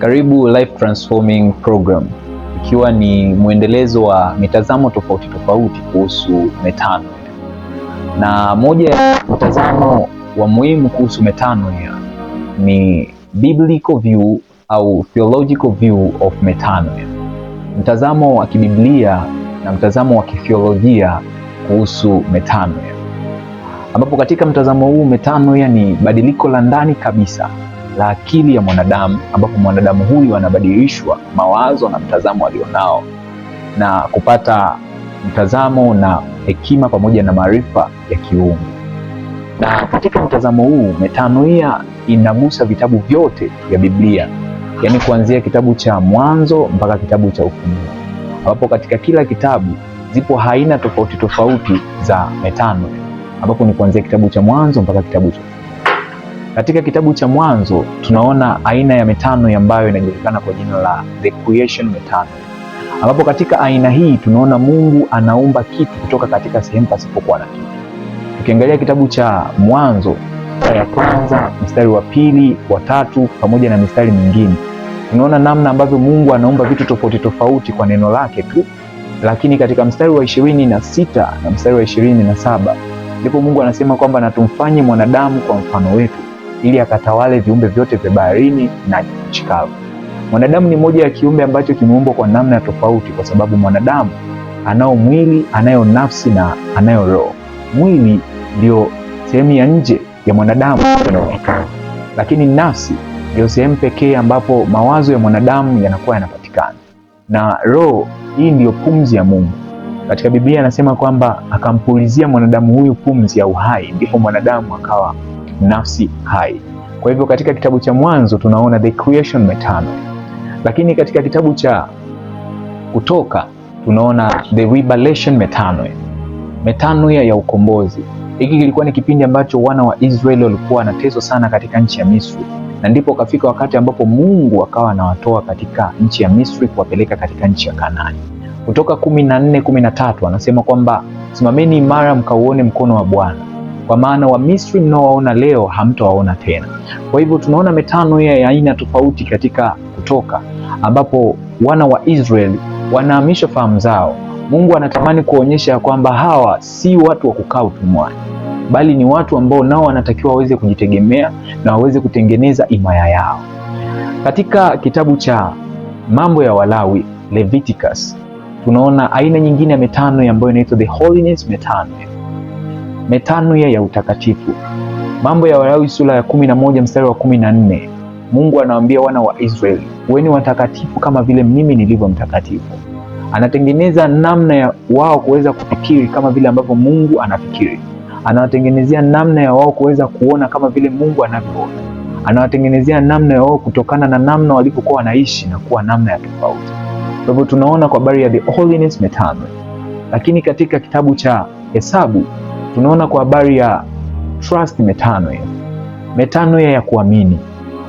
Karibu Life Transforming Program, ikiwa ni mwendelezo wa mitazamo tofauti tofauti kuhusu metanoia. Na moja ya mtazamo wa muhimu kuhusu metanoia ni biblical view au theological view of metanoia, mtazamo wa kibiblia na mtazamo wa kithiolojia kuhusu metanoia, ambapo katika mtazamo huu metanoia ni badiliko la ndani kabisa la akili ya mwanadamu, ambapo mwanadamu huyu anabadilishwa mawazo na mtazamo alionao na kupata mtazamo na hekima pamoja na maarifa ya kiungu. Na katika mtazamo huu metanoia inagusa vitabu vyote vya Biblia, yaani kuanzia kitabu cha Mwanzo mpaka kitabu cha Ufunuo, ambapo katika kila kitabu zipo aina tofauti tofauti za metanoia, ambapo ni kuanzia kitabu cha Mwanzo mpaka kitabu cha Ufunuo. Katika kitabu cha Mwanzo tunaona aina ya metanoia ambayo inajulikana kwa jina la the creation metanoia, ambapo katika aina hii tunaona Mungu anaumba kitu kutoka katika sehemu pasipokuwa na kitu. Tukiangalia kitabu cha Mwanzo sura ya kwanza, mstari wa pili, wa tatu pamoja na mistari mingine, tunaona namna ambavyo Mungu anaumba vitu tofauti tofauti kwa neno lake tu. Lakini katika mstari wa 26 na mstari wa 27 ndipo Mungu anasema kwamba na tumfanye mwanadamu kwa mfano wetu ili akatawale viumbe vyote vya baharini na nchi kavu. Mwanadamu ni moja ya kiumbe ambacho kimeumbwa kwa namna tofauti, kwa sababu mwanadamu anao mwili, anayo nafsi na anayo roho. Mwili ndio sehemu ya nje ya mwanadamu inaonekana, lakini nafsi ndio sehemu pekee ambapo mawazo ya mwanadamu yanakuwa yanapatikana, na roho hii ndio pumzi ya Mungu. Katika Biblia anasema kwamba akampulizia mwanadamu huyu pumzi ya uhai, ndipo mwanadamu akawa nafsi hai. Kwa hivyo katika kitabu cha Mwanzo tunaona the creation metanoia, lakini katika kitabu cha Kutoka tunaona the revelation metanoia, metanoia ya ukombozi. Hiki kilikuwa ni kipindi ambacho wana wa Israeli walikuwa wanateswa sana katika nchi ya Misri, na ndipo kafika wakati ambapo Mungu akawa anawatoa katika nchi ya Misri kuwapeleka katika nchi ya Kanaani. Kutoka 14:13 anasema kwamba simameni imara mkauone mkono wa Bwana, kwa maana wa Misri mnaowaona leo hamtawaona tena. Kwa hivyo tunaona metanoia ya aina tofauti katika Kutoka, ambapo wana wa Israeli wanahamishwa fahamu zao. Mungu anatamani kuonyesha kwamba hawa si watu wa kukaa utumwani, bali ni watu ambao nao wanatakiwa waweze kujitegemea na waweze kutengeneza himaya yao. Katika kitabu cha Mambo ya Walawi, Leviticus, tunaona aina nyingine ya metanoia ambayo inaitwa the holiness metanoia, metanoia ya utakatifu. Mambo ya Walawi sura ya 11 mstari wa 14, Mungu anawaambia wana wa Israeli, weni watakatifu kama vile mimi nilivyo mtakatifu. Anatengeneza namna ya wao kuweza kufikiri kama vile ambavyo Mungu anafikiri. Anawatengenezea namna ya wao kuweza kuona kama vile Mungu anavyoona. Anawatengenezea namna ya wao kutokana na namna walivyokuwa wanaishi na kuwa namna ya tofauti. Kwa hivyo tunaona kwa habari ya the holiness metanoia. Lakini katika kitabu cha Hesabu tunaona kwa habari ya trust metanoia, metanoia ya kuamini,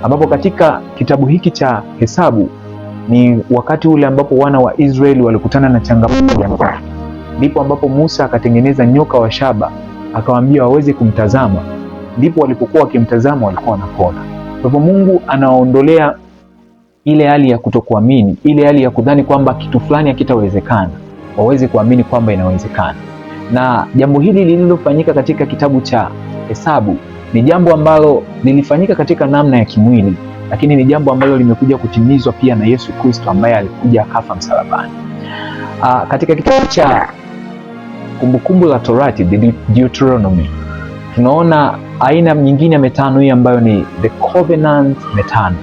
ambapo katika kitabu hiki cha Hesabu ni wakati ule ambapo wana wa Israeli walikutana na changamoto ya njaa. Ndipo ambapo Musa akatengeneza nyoka wa shaba, akawaambia waweze kumtazama. Ndipo walipokuwa wakimtazama walikuwa wanapona. Kwa hivyo Mungu anawaondolea ile hali ya kutokuamini, ile hali ya kudhani kwamba kitu fulani hakitawezekana, waweze kuamini kwamba inawezekana. Na jambo hili lililofanyika katika kitabu cha Hesabu ni jambo ambalo lilifanyika katika namna ya kimwili, lakini ni jambo ambalo limekuja kutimizwa pia na Yesu Kristo ambaye alikuja akafa msalabani. Katika kitabu cha Kumbukumbu la Torati, Deuteronomy, tunaona aina nyingine ya metanoia ambayo ni the covenant metanoia,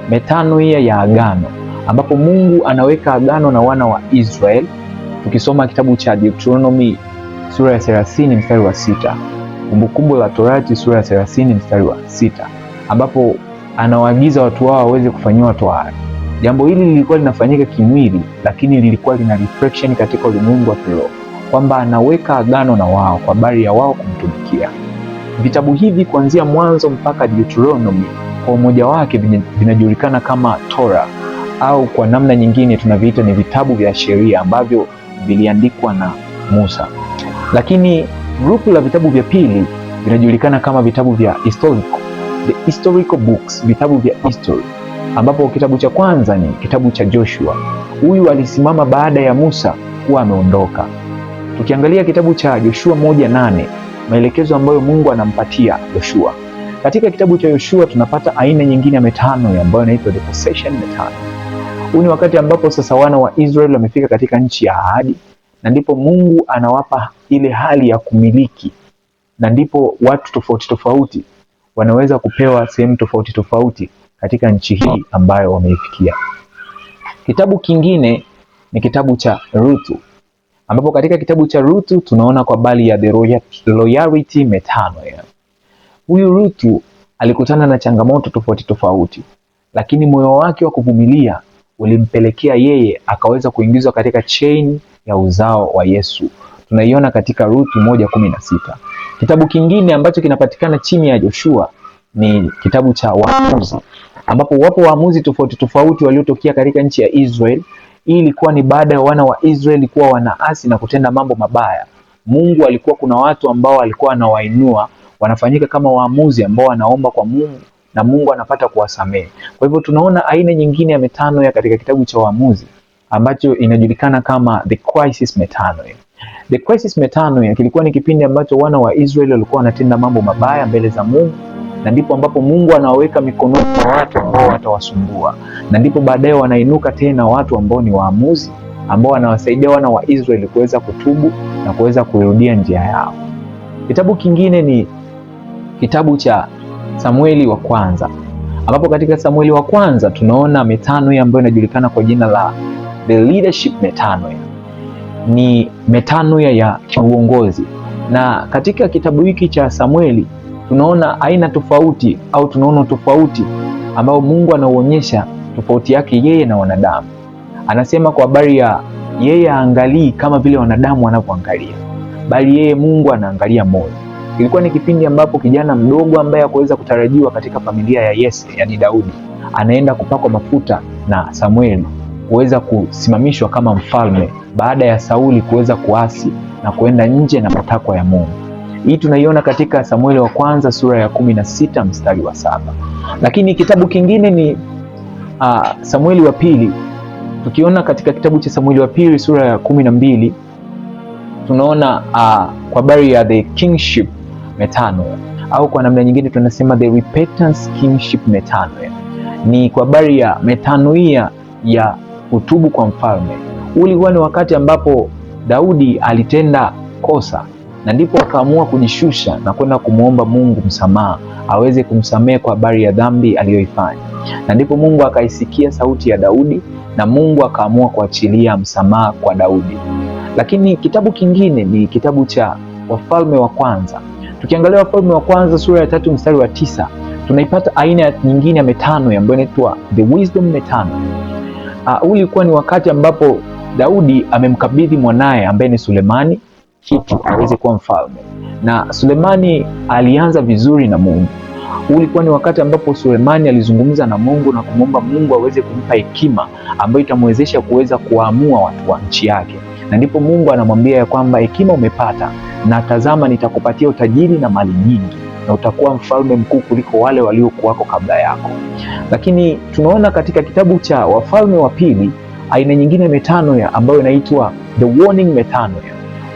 metanoia ya agano, ambapo Mungu anaweka agano na wana wa Israeli. Tukisoma kitabu cha Deuteronomy sura ya 30 mstari wa 6, Kumbukumbu la Torati sura ya 30 mstari wa 6, ambapo anawaagiza watu wao waweze kufanyiwa tohara. Jambo hili lilikuwa linafanyika kimwili, lakini lilikuwa lina reflection katika ulimwengu wa kiroho, kwamba anaweka agano na wao kwa habari ya wao kumtumikia. Vitabu hivi kuanzia Mwanzo mpaka Deuteronomy kwa umoja wake vinajulikana kama Torah, au kwa namna nyingine tunaviita ni vitabu vya sheria ambavyo viliandikwa na Musa. Lakini grupu la vitabu vya pili vinajulikana kama vitabu vya historical, the historical books, vitabu vya history. ambapo kitabu cha kwanza ni kitabu cha Joshua. Huyu alisimama baada ya Musa kuwa ameondoka. Tukiangalia kitabu cha Joshua 1:8, maelekezo ambayo Mungu anampatia Joshua. Katika kitabu cha Joshua tunapata aina nyingine ya metano ambayo inaitwa the possession metano. Huu ni wakati ambapo sasa wana wa Israeli wamefika katika nchi ya ahadi, na ndipo Mungu anawapa ile hali ya kumiliki, na ndipo watu tofauti tofauti wanaweza kupewa sehemu tofauti tofauti katika nchi hii ambayo wameifikia. Kitabu kingine ni kitabu cha Ruthu, ambapo katika kitabu cha Ruthu tunaona kwa bali ya the loyalty metano. Huyu Ruthu alikutana na changamoto tofauti tofauti, lakini moyo wake wa kuvumilia ulimpelekea yeye akaweza kuingizwa katika chain ya uzao wa Yesu. Tunaiona katika Ruthu 1:16. Kitabu kingine ambacho kinapatikana chini ya Joshua ni kitabu cha Waamuzi, ambapo wapo waamuzi tofauti tofauti waliotokea katika nchi ya Israel. Hii ilikuwa ni baada ya wana wa Israeli kuwa wanaasi na kutenda mambo mabaya. Mungu alikuwa kuna watu ambao alikuwa anawainua, wanafanyika kama waamuzi ambao wanaomba kwa Mungu na Mungu anapata kuwasamehe. Kwa hivyo tunaona aina nyingine ya metano ya katika kitabu cha Waamuzi ambacho inajulikana kama the crisis metano. The crisis metano kilikuwa ni kipindi ambacho wana wa Israeli walikuwa wanatenda mambo mabaya mbele za Mungu, na ndipo ambapo Mungu anawaweka mikononi mwa watu ambao watawasumbua, na ndipo baadaye wanainuka tena watu ambao ni waamuzi ambao wanawasaidia wana wa Israeli kuweza kutubu na kuweza kurudia njia yao. Kitabu kingine ni kitabu cha Samueli wa kwanza, ambapo katika Samueli wa kwanza tunaona metano ambayo inajulikana kwa jina la the leadership metano. Ni metano ya uongozi, na katika kitabu hiki cha Samueli tunaona aina tofauti au tunaona tofauti ambao Mungu anaonyesha tofauti yake yeye na wanadamu. Anasema kwa habari ya yeye haangalii kama vile wanadamu wanavyoangalia, bali yeye Mungu anaangalia moyo. Ilikuwa ni kipindi ambapo kijana mdogo ambaye hakuweza kutarajiwa katika familia ya Yese, yani Daudi, anaenda kupakwa mafuta na Samueli kuweza kusimamishwa kama mfalme baada ya Sauli kuweza kuasi na kuenda nje na matakwa ya Mungu. Hii tunaiona katika Samueli wa kwanza sura ya 16 mstari wa 7. Lakini kitabu kingine ni Samueli wa pili. Tukiona katika kitabu cha Samueli wa pili sura ya 12 tunaona kwa habari ya the kingship metano, au kwa namna nyingine tunasema the repentance kingship metano. Ni kwa habari ya metanoia ya kutubu kwa mfalme. Ulikuwa ni wakati ambapo Daudi alitenda kosa, na ndipo akaamua kujishusha na kwenda kumuomba Mungu msamaha, aweze kumsamehe kwa habari ya dhambi aliyoifanya. Na ndipo Mungu akaisikia sauti ya Daudi na Mungu akaamua kuachilia msamaha kwa Daudi. Lakini kitabu kingine ni kitabu cha Wafalme wa kwanza. Tukiangalia Wafalme wa kwanza sura ya 3 mstari wa 9, tunaipata aina nyingine ya metano ambayo inaitwa the wisdom metano. Ulikuwa ni wakati ambapo Daudi amemkabidhi mwanaye ambaye ni Sulemani kitu aweze kuwa mfalme, na Sulemani alianza vizuri na Mungu. Ulikuwa ni wakati ambapo Sulemani alizungumza na Mungu na kumwomba Mungu aweze kumpa hekima ambayo itamwezesha kuweza kuamua watu wa nchi yake, na ndipo Mungu anamwambia ya kwamba hekima umepata, na tazama nitakupatia utajiri na mali nyingi, na utakuwa mfalme mkuu kuliko wale waliokuwako kabla yako. Lakini tunaona katika kitabu cha Wafalme wa pili aina nyingine metano ambayo inaitwa the warning metano.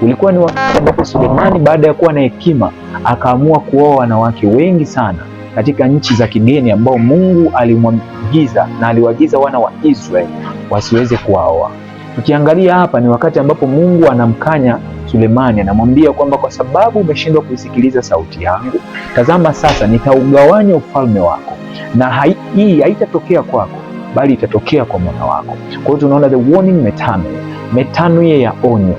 Ulikuwa ni wakati ambapo Sulemani baada ya kuwa na hekima akaamua kuoa wanawake wengi sana katika nchi za kigeni ambao Mungu alimwagiza na aliwaagiza wana wa Israeli wasiweze kuwaoa. Tukiangalia hapa ni wakati ambapo Mungu anamkanya Sulemani, anamwambia kwamba kwa sababu umeshindwa kuisikiliza sauti yangu, tazama sasa nitaugawanya ufalme wako, na hii haitatokea kwako bali itatokea kwa mwana wako. Kwa hiyo tunaona the warning metano ya onyo.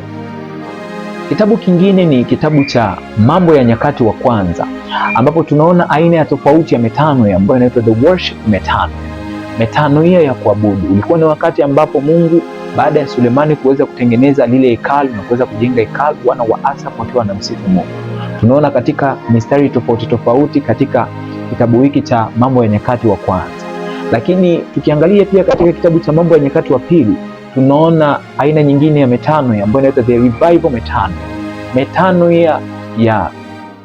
Kitabu kingine ni kitabu cha Mambo ya Nyakati wa kwanza, ambapo tunaona aina ya tofauti ya metano ambayo inaitwa the worship metano ya kuabudu. Ulikuwa ni wakati ambapo Mungu baada ya Sulemani kuweza kutengeneza lile hekalu na kuweza kujenga hekalu, wana wa Asaf wakiwa wanamsifu Mungu. Tunaona katika mistari tofauti tofauti katika kitabu hiki cha Mambo ya Nyakati wa kwanza. Lakini tukiangalia pia katika kitabu cha Mambo ya Nyakati wa pili tunaona aina nyingine ya metano ambayo inaitwa the revival metano ya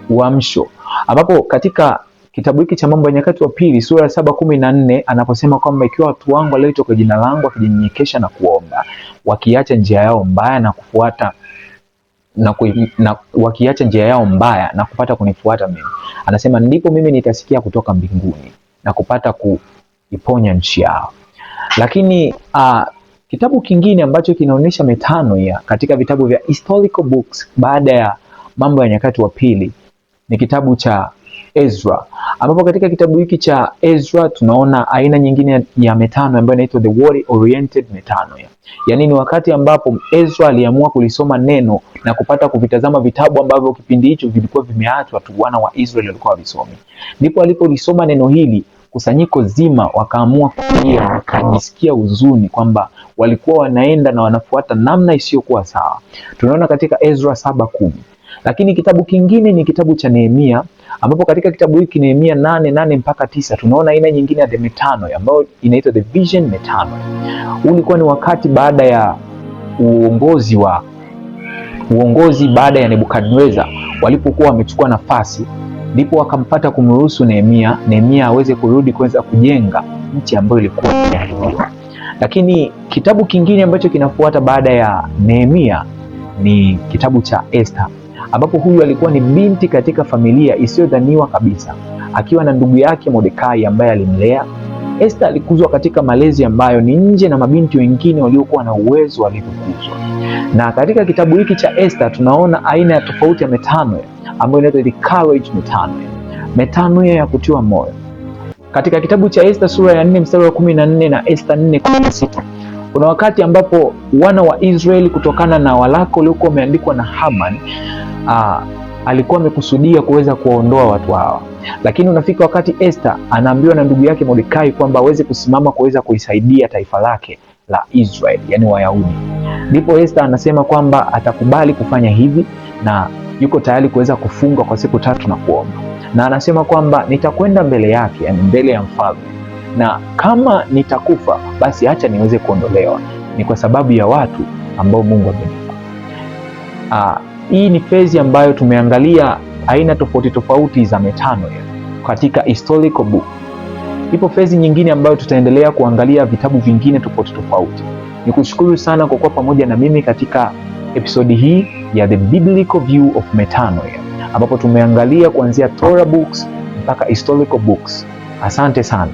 uamsho, ambapo katika kitabu hiki cha Mambo ya Nyakati wa Pili sura ya 7:14 anaposema kwamba ikiwa watu wangu walioitwa kwa jina langu wakijinyenyekesha na kuomba, wakiacha njia yao mbaya na kufuata wakiacha njia yao mbaya na kupata kunifuata mimi, anasema ndipo mimi nitasikia kutoka mbinguni na kupata kuiponya nchi yao. Lakini kitabu kingine ambacho kinaonyesha metanoia katika vitabu vya historical books baada ya Mambo ya Nyakati wa Pili ni kitabu cha Ezra, ambapo katika kitabu hiki cha Ezra tunaona aina nyingine ya metanoia ambayo inaitwa the word oriented metanoia. Yaani ni wakati ambapo Ezra aliamua kulisoma neno na kupata kuvitazama vitabu ambavyo kipindi hicho vilikuwa vimeachwa tu wana wa Israeli walikuwa wavisomi. Ndipo alipolisoma neno hili, kusanyiko zima wakaamua kulia, wakajisikia huzuni kwamba walikuwa wanaenda na wanafuata namna isiyokuwa sawa. Tunaona katika Ezra 7:10. Lakini kitabu kingine ni kitabu cha Nehemia, ambapo katika kitabu hiki Nehemia 8:8-9 tunaona aina nyingine ya the metanoia ambayo inaitwa the vision metanoia. Ulikuwa ni wakati baada ya uongozi baada ya Nebukadneza walipokuwa wamechukua nafasi, ndipo wakampata kumruhusu Nehemia aweze kurudi kuweza kujenga nchi ambayo ilikuwa imeharibiwa. Lakini kitabu kingine ambacho kinafuata baada ya Nehemia ni kitabu cha Esther, ambapo huyu alikuwa ni binti katika familia isiyodhaniwa kabisa, akiwa na ndugu yake Mordekai ambaye alimlea. Esther alikuzwa katika malezi ambayo ni nje na mabinti wengine waliokuwa na uwezo walivyokuzwa. Na katika kitabu hiki cha Esther tunaona aina ya tofauti ya metanoia ambayo inaitwa the courage metanoia, metanoia ya kutiwa moyo. Katika kitabu cha Esther sura ya 4:14 na Esther 4:16 kuna wakati ambapo wana wa Israeli kutokana na waraka uliokuwa umeandikwa na Haman alikuwa amekusudia kuweza kuwaondoa watu hawa, lakini unafika wakati Esther anaambiwa na ndugu yake Mordekai kwamba aweze kusimama kuweza kuisaidia taifa lake la Israeli, yani Wayahudi. Ndipo Esther anasema kwamba atakubali kufanya hivi na yuko tayari kuweza kufunga kwa siku 3 na kuomba, na anasema kwamba nitakwenda mbele yake, yani mbele ya mfalme, na kama nitakufa basi acha niweze kuondolewa, ni kwa sababu ya watu ambao Mungu amenipa. Hii ni fezi ambayo tumeangalia aina tofauti za metanoia katika historical book. Ipo fezi nyingine ambayo tutaendelea kuangalia vitabu vingine tofauti. Nikushukuru sana kwa kuwa pamoja na mimi katika episodi hii ya The Biblical View of Metanoia, ambapo tumeangalia kuanzia Torah books mpaka historical books. Asante sana.